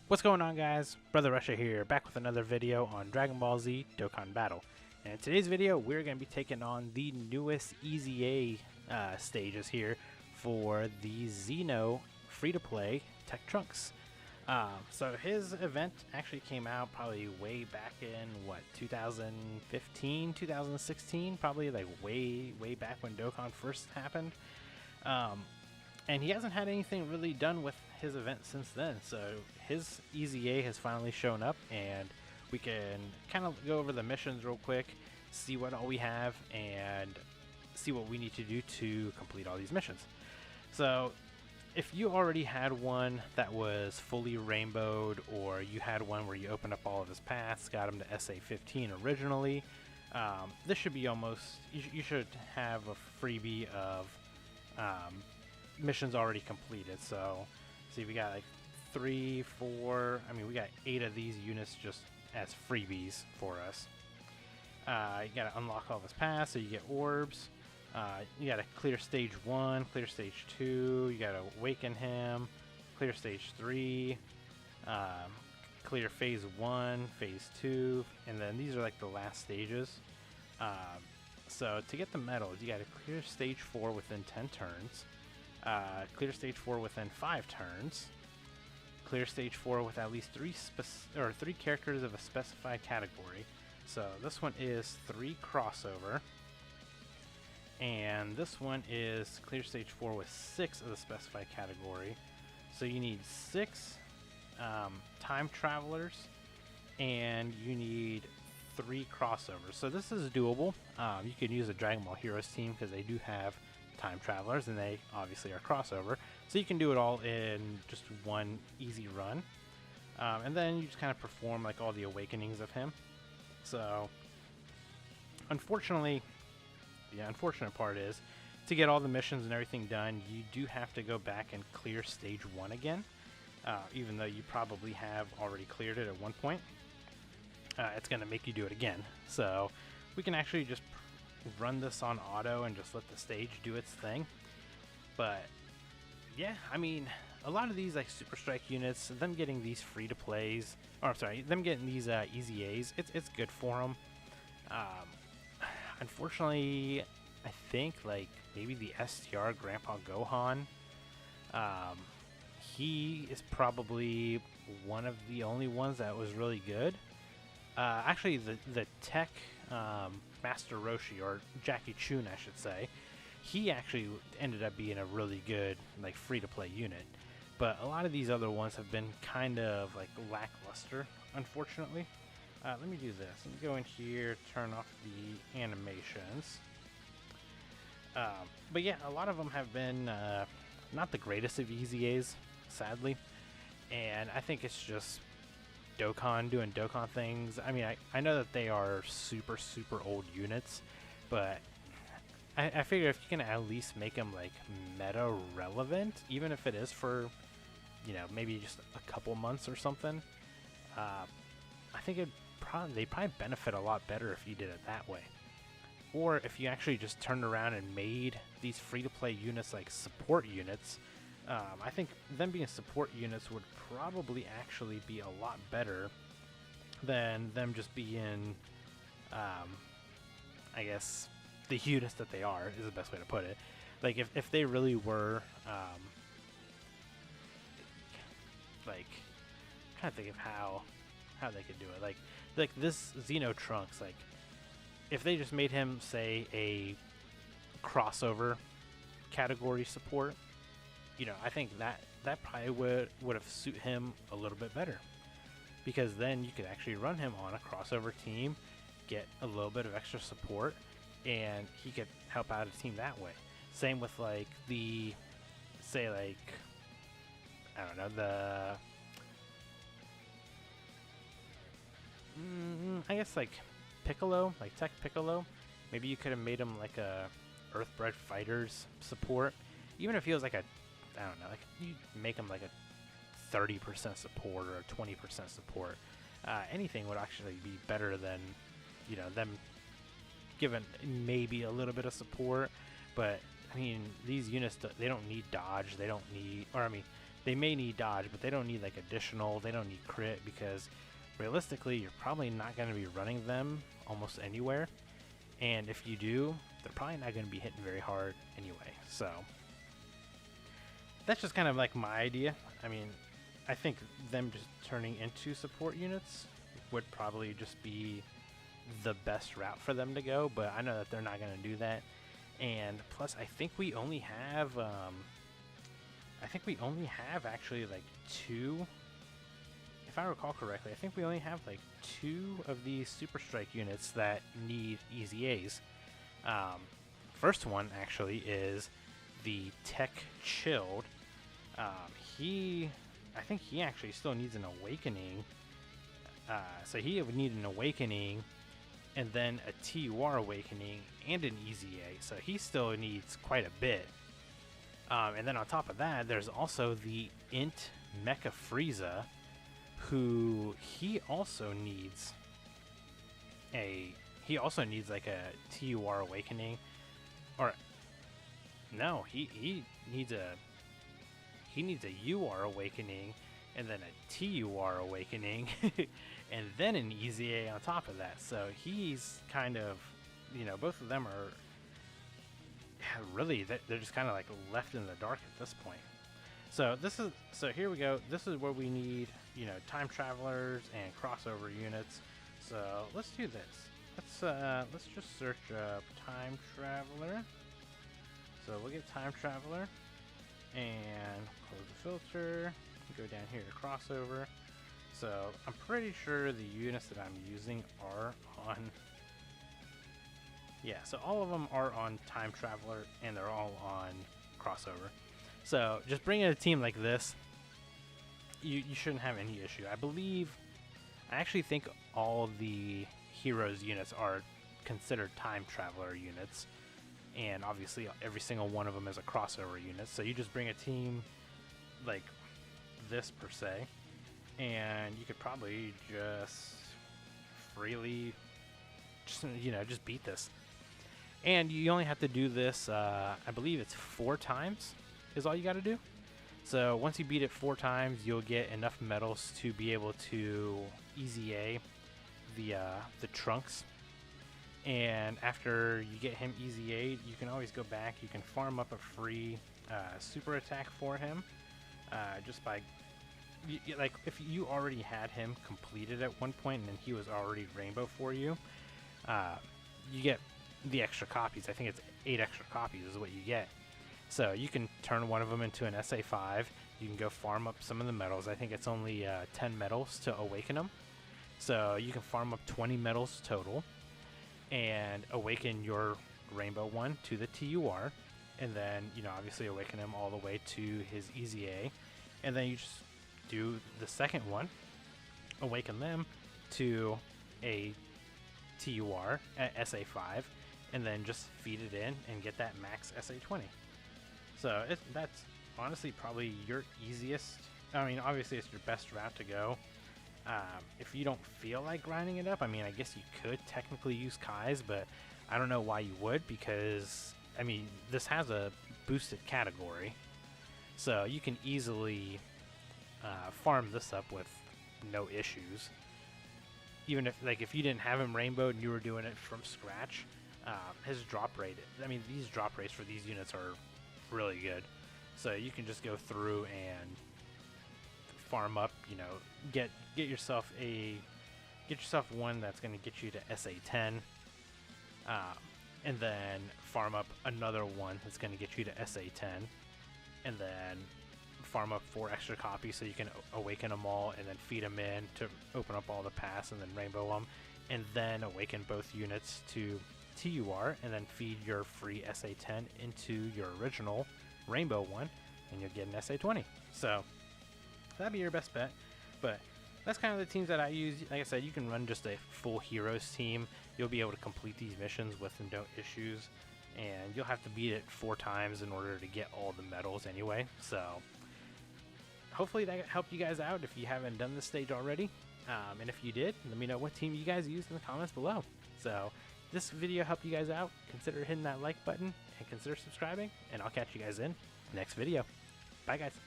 What's going on, guys? Brother Russia here, back with another video on Dragon Ball Z Dokkan Battle. And in today's video, we're going to be taking on the newest EZA stages here for the XENO free-to-play Tech Trunks. So his event actually came out probably way back in, 2015, 2016? Probably like way back when Dokkan first happened. And he hasn't had anything really done with his event since then, so his EZA has finally shown up, and we can kind of go over the missions real quick, see what all we have, and see what we need to do to complete all these missions. So if you already had one that was fully rainbowed, or you had one where you opened up all of his paths, got him to SA 15 originally, this should be almost, you should have a freebie of missions already completed. So see, we got like 3, 4, I mean we got 8 of these units just as freebies for us. You gotta unlock all of his paths, so you get orbs. You gotta clear stage 1, clear stage 2, you gotta awaken him, clear stage 3, clear phase 1, phase 2, and then these are like the last stages. So to get the medals, you gotta clear stage 4 within 10 turns. Clear stage 4 within 5 turns. Clear stage 4 with at least 3 characters of a specified category. So this one is 3 crossover, and this one is clear stage 4 with 6 of the specified category. So you need 6 time travelers, and you need 3 crossovers. So this is doable. You can use a Dragon Ball Heroes team because they do have time travelers, and they obviously are crossover, so you can do it all in just one easy run, and then you just kind of perform like all the awakenings of him. So unfortunately, the unfortunate part is, to get all the missions and everything done, you do have to go back and clear stage 1 again, even though you probably have already cleared it at one point. It's going to make you do it again, so we can actually just run this on auto and just let the stage do its thing. But yeah, I mean, a lot of these like Super Strike units, them getting these free to plays, or I'm sorry, them getting these EZAs, it's good for them. Unfortunately, I think like maybe the STR Grandpa Gohan, he is probably one of the only ones that was really good. Actually, the Tech Master Roshi, or Jackie Chun I should say, he actually ended up being a really good like free-to-play unit. But a lot of these other ones have been kind of like lackluster, unfortunately. Let me do this. Let me go in here, turn off the animations. But yeah, a lot of them have been not the greatest of EZAs, sadly. And I think it's just Dokkan doing Dokkan things. I mean, I know that they are super old units, but I figure if you can at least make them like meta relevant, even if it is for, you know, maybe just a couple months or something, I think they'd probably benefit a lot better if you did it that way. Or if you actually just turned around and made these free-to-play units like support units. I think them being support units would probably actually be a lot better than them just being, I guess, the units that they are is the best way to put it. Like, if they really were, like, I'm trying to think of how they could do it. Like this XENO Trunks, like, if they just made him, say, a crossover category support, you know, I think that probably would have suited him a little bit better, because then you could actually run him on a crossover team, get a little bit of extra support, and he could help out a team that way. Same with like the, say like, I don't know, the I guess like Piccolo, like Tech Piccolo. Maybe you could have made him like a Earthbred Fighters support, even if he was like a, I don't know, like you make him like a 30% support or a 20% support. Anything would actually be better than, you know, them given maybe a little bit of support. But I mean, these units, they don't need dodge. They don't need, or I mean, they may need dodge, but they don't need like additional, they don't need crit, because realistically you're probably not going to be running them almost anywhere, and if you do, they're probably not going to be hitting very hard anyway. So that's just kind of like my idea. I mean, I think them just turning into support units would probably just be the best route for them to go, but I know that they're not going to do that. And plus, I think we only have actually like 2, if I recall correctly, I think we only have like 2 of these Super Strike units that need EZAs. First one actually is the Tech Chilled. I think he actually still needs an awakening. So he would need an awakening, and then a TUR awakening, and an EZA. So he still needs quite a bit. And then on top of that, there's also the Int Mecha Frieza, who he also needs like a TUR awakening, or no, he needs a UR awakening, and then a TUR awakening, and then an EZA on top of that. So he's kind of, you know, both of them are really, they're just kind of like left in the dark at this point. So here we go. This is where we need, you know, time travelers and crossover units. So let's do this. Let's just search up time traveler. So we'll get time traveler and close the filter. Go down here to crossover. So I'm pretty sure the units that I'm using are on, yeah, so all of them are on time traveler and they're all on crossover. So just bringing a team like this, you shouldn't have any issue. I actually think all of the heroes units are considered time traveler units, and obviously every single one of them is a crossover unit. So you just bring a team like this per se, and you could probably just freely just beat this. And you only have to do this, I believe it's 4 times is all you got to do. So once you beat it 4 times, you'll get enough medals to be able to EZA the Trunks. And after you get him EZA'd, you can always go back. You can farm up a free super attack for him, just by like if you already had him completed at one point and then he was already rainbow for you, you get the extra copies. I think it's 8 extra copies is what you get. So you can turn one of them into an SA5. You can go farm up some of the medals. I think it's only 10 medals to awaken them. So you can farm up 20 medals total and awaken your rainbow one to the TUR, and then, you know, obviously awaken him all the way to his EZA, and then you just do the second one, awaken them to a TUR at SA5, and then just feed it in and get that max SA20. So that's honestly probably your easiest. I mean, obviously it's your best route to go. If you don't feel like grinding it up, I mean, I guess you could technically use Kai's, but I don't know why you would, because, I mean, this has a boosted category, so you can easily farm this up with no issues. Even if you didn't have him rainbowed and you were doing it from scratch, his drop rate, I mean, these drop rates for these units are really good. So you can just go through and farm up, you know, get yourself one that's going to get you to SA10, and then farm up another one that's going to get you to SA10, and then farm up 4 extra copies so you can awaken them all and then feed them in to open up all the paths and then rainbow them, and then awaken both units to TUR and then feed your free SA10 into your original rainbow one, and you'll get an SA20. So that'd be your best bet. But that's kind of the teams that I use. Like I said, you can run just a full heroes team. You'll be able to complete these missions with no issues, and you'll have to beat it 4 times in order to get all the medals anyway. So hopefully that helped you guys out if you haven't done this stage already. And if you did, let me know what team you guys used in the comments below. So this video helped you guys out, consider hitting that like button and consider subscribing, and I'll catch you guys in the next video. Bye guys.